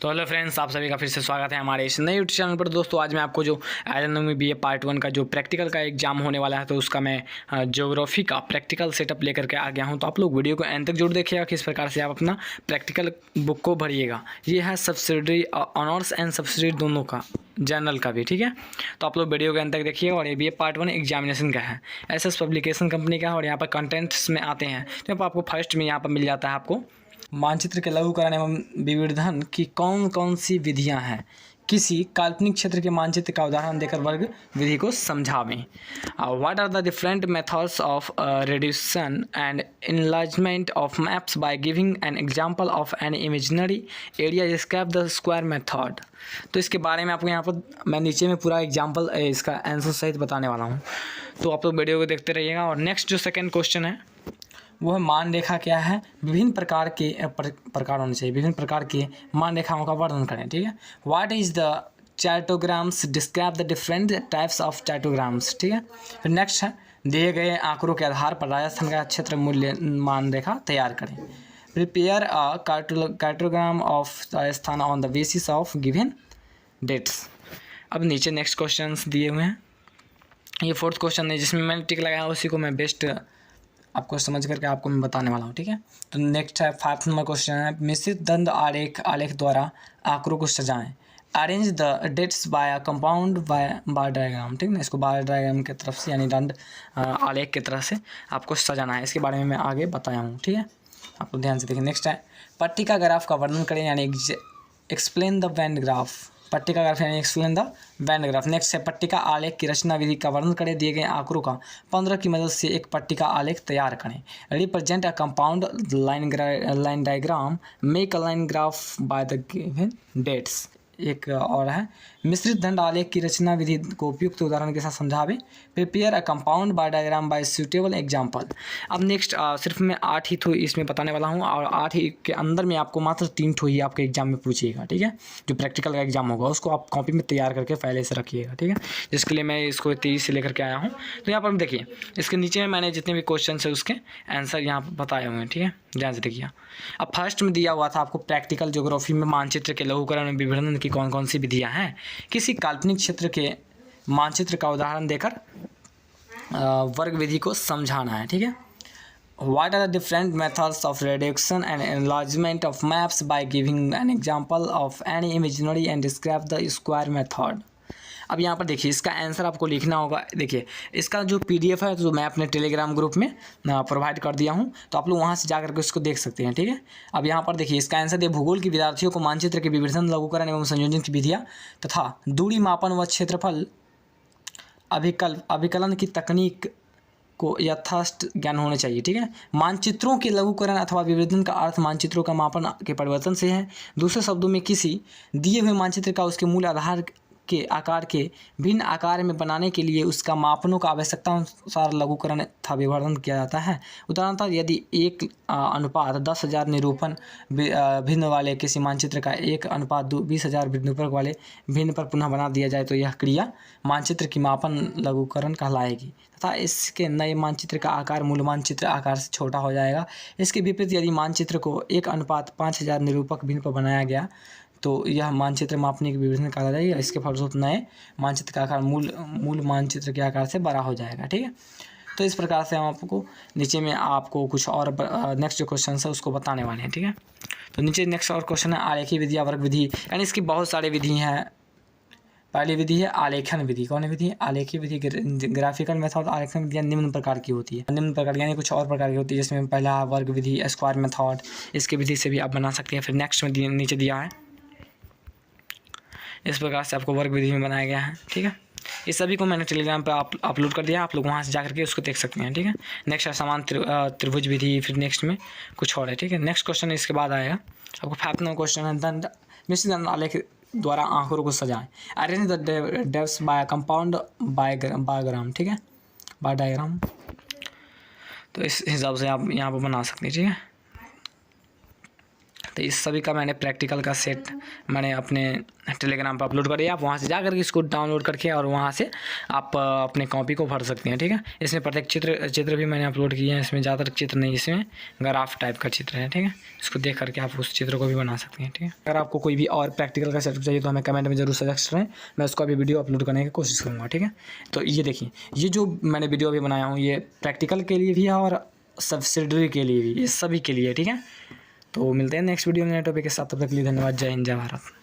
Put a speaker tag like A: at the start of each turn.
A: तो hello friends, आप सभी का फिर से स्वागत है हमारे इस नए यूट्यूब चैनल पर। दोस्तों आज मैं आपको जो एग्रोनॉमी बीए पार्ट 1 का जो प्रैक्टिकल का एग्जाम होने वाला है, तो उसका मैं ज्योग्राफी का प्रैक्टिकल सेटअप लेकर के आ गया हूं। तो आप लोग वीडियो को एंड तक जरूर देखिएगा, किस प्रकार से आप अपना प्रैक्टिकल बुक को भरिएगा। ये है सब्सिडरी ऑनर्स एंड सब्सिडरी दोनों का, जनरल का भी, ठीक है। तो आप लोग वीडियो के अंत तक देखिए। और ये बीए पार्ट 1 एग्जामिनेशन का है, एसएस पब्लिकेशन कंपनी का है। और यहाँ पर कंटेंट्स में आते हैं तो आपको फर्स्ट में यहाँ पर मिल जाता है आपको मानचित्र के लघुकरण एवं विवर्धन की कौन कौन सी विधियां हैं। किसी काल्पनिक क्षेत्र के मानचित्र का उदाहरण देकर वर्ग विधि को समझावें। What are the different methods of reduction and enlargement of maps by giving an example of an imaginary area describe the square method. तो इसके बारे में आपको यहाँ पर मैं नीचे में पूरा एग्जाम्पल इसका आंसर सहित बताने वाला हूँ, तो आप लोग वीडियो को देखते रहिएगा। और नेक्स्ट जो सेकेंड क्वेश्चन है वो है मान रेखा क्या है। विभिन्न प्रकार के प्रकार होने चाहिए, विभिन्न प्रकार के मान रेखाओं का वर्णन करें, ठीक है। What is the chartograms, describe the different types of chartograms, ठीक है। फिर नेक्स्ट है दिए गए आंकड़ों के आधार पर राजस्थान का क्षेत्र मूल्य मान रेखा तैयार करें। Prepare a cartogram of Rajasthan on the basis of given dates. अब नीचे नेक्स्ट क्वेश्चन दिए हुए हैं। ये फोर्थ क्वेश्चन है जिसमें मैंने टिक लगाया, उसी को मैं बेस्ट आपको समझ करके आपको मैं बताने वाला हूँ, ठीक है। तो नेक्स्ट है 5 नंबर क्वेश्चन है मिश्रित दंड आलेख द्वारा आंकड़ों को सजाएं। Arrange the dates by compound bar diagram, ठीक है। इसको बार डायग्राम की तरफ से यानी दंड आलेख की तरह से आपको सजाना है। इसके बारे में मैं आगे बताया हूँ, ठीक है। आपको ध्यान से देखिए। नेक्स्ट है पट्टिका ग्राफ का वर्णन करें यानी एक्सप्लेन द वेन ग्राफ। पट्टिका ग्राफ यानी explain the when graph. Next है पट्टिका आलेख की रचना विधि का वर्णन करें। दिए गए आंकड़ों का 15 की मदद से एक पट्टिका आलेख तैयार करें। Represent a compound line diagram, make a line graph by the given dates. एक और है मिश्रित दंड आलेख की रचना विधि को उपयुक्त उदाहरण के साथ समझावे। Prepare a compound by diagram by suitable example. अब नेक्स्ट सिर्फ मैं 8 ही ठो इसमें बताने वाला हूँ, और 8 ही के अंदर में आपको मात्र 3 ठो ही आपके एग्जाम में पूछिएगा, ठीक है। जो प्रैक्टिकल का एग्जाम होगा उसको आप कॉपी में तैयार करके पहले से रखिएगा, ठीक है। जिसके लिए मैं इसको 23 से लेकर के आया हूँ। तो यहाँ पर देखिए इसके नीचे में मैंने जितने भी क्वेश्चन है उसके आंसर यहाँ पर बताए हुए हैं, ठीक है। ध्यान से देखिए। अब फर्स्ट में दिया हुआ था आपको प्रैक्टिकल ज्योग्राफी में मानचित्र के लघुकरण में विवर्धन की कौन कौन सी विधियाँ हैं। किसी काल्पनिक क्षेत्र के मानचित्र का उदाहरण देकर वर्ग विधि को समझाना है, ठीक है। What are the different methods of reduction and enlargement of maps by giving an example of any imaginary and describe the square method। अब यहाँ पर देखिए इसका आंसर आपको लिखना होगा। देखिए इसका जो PDF है तो मैं अपने टेलीग्राम ग्रुप में प्रोवाइड कर दिया हूँ, तो आप लोग वहाँ से जा करके उसको देख सकते हैं, ठीक है। अब यहाँ पर देखिए इसका आंसर दिए भूगोल के विद्यार्थियों को मानचित्र के विवर्धन, लघुकरण एवं संयोजन की विधियाँ तथा दूरी मापन व क्षेत्रफल अभिकलन की तकनीक को यथास्थ ज्ञान होना चाहिए, ठीक है। मानचित्रों के लघुकरण अथवा विवर्धन का अर्थ मानचित्रों का मापन के परिवर्तन से है। दूसरे शब्दों में किसी दिए हुए मानचित्र का उसके मूल आधार के आकार के भिन्न आकार में बनाने के लिए उसका मापनों का आवश्यकता अनुसार लघुकरण तथा विवर्धन किया जाता है। उदाहरणतः यदि 1:10,000 निरूपण भिन्न वाले किसी मानचित्र का 1:20,000 निरूपक वाले भिन्न पर पुनः बना दिया जाए तो यह क्रिया मानचित्र की मापन लघुकरण कहलाएगी तथा इसके नए मानचित्र का आकार मूल मानचित्र आकार से छोटा हो जाएगा। इसके विपरीत यदि मानचित्र को 1:5,000 निरूपक भिन्न पर बनाया गया तो यह मानचित्र मापने की विवर्धन कहा जाएगा। इसके फलस्वरूप नए मानचित्र का आकार मूल मानचित्र के आकार से बड़ा हो जाएगा, ठीक है। तो इस प्रकार से हम आपको नीचे में आपको कुछ और नेक्स्ट जो क्वेश्चन है उसको बताने वाले हैं, ठीक है। तो नीचे नेक्स्ट और क्वेश्चन है आलेखी विधि या वर्ग विधि, यानी इसकी बहुत सारे विधि हैं। पहली विधि है आलेखन विधि। कौन विधि है? आलेखी विधि। ग्राफिकल मेथड आलेखन विधियाँ निम्न प्रकार की होती है। निम्न प्रकार यानी कुछ और प्रकार की होती है, जिसमें पहला वर्ग विधि, स्क्वायर मेथड, इसकी विधि से भी आप बना सकते हैं। फिर नेक्स्ट में नीचे दिया है इस प्रकार से आपको वर्ग विधि में बनाया गया है, ठीक है। इस सभी को मैंने टेलीग्राम पे अपलोड कर दिया, आप लोग वहाँ से जा करके उसको देख सकते हैं, ठीक है। नेक्स्ट है समान त्रिभुज विधि, फिर नेक्स्ट में कुछ और है, ठीक है। नेक्स्ट क्वेश्चन इसके बाद आएगा आपको 5 नंबर क्वेश्चन है दंड मिश्रित दंड आलेख द्वारा आंकड़ों को सजाएं। अरेंज द डेप्स बाय कंपाउंड बायोग्राम, ठीक है, बाय डायग्राम। तो इस हिसाब से आप यहाँ पर बना सकते हैं, ठीक है। तो इस सभी का मैंने प्रैक्टिकल का सेट मैंने अपने टेलीग्राम पर अपलोड कर दिया। आप वहाँ से जा करके इसको डाउनलोड करके और वहाँ से आप अपने कॉपी को भर सकते हैं, ठीक है। इसमें प्रत्येक चित्र भी मैंने अपलोड किए हैं। इसमें ज़्यादातर चित्र नहीं, इसमें ग्राफ टाइप का चित्र है, ठीक है। इसको देख करके आप उस चित्र को भी बना सकते हैं, ठीक है। अगर आपको कोई भी और प्रैक्टिकल का सेटअप चाहिए तो हमें कमेंट में जरूर सजेस्ट करें, मैं उसको अभी वीडियो अपलोड करने की कोशिश करूँगा, ठीक है। तो ये देखिए, ये जो मैंने वीडियो अभी बनाया हूँ ये प्रैक्टिकल के लिए भी है और सब्सिडरी के लिए भी, ये सभी के लिए, ठीक है। तो मिलते हैं नेक्स्ट वीडियो में नए टॉपिक के साथ। तब तक के लिए धन्यवाद। जय हिंद, जय भारत।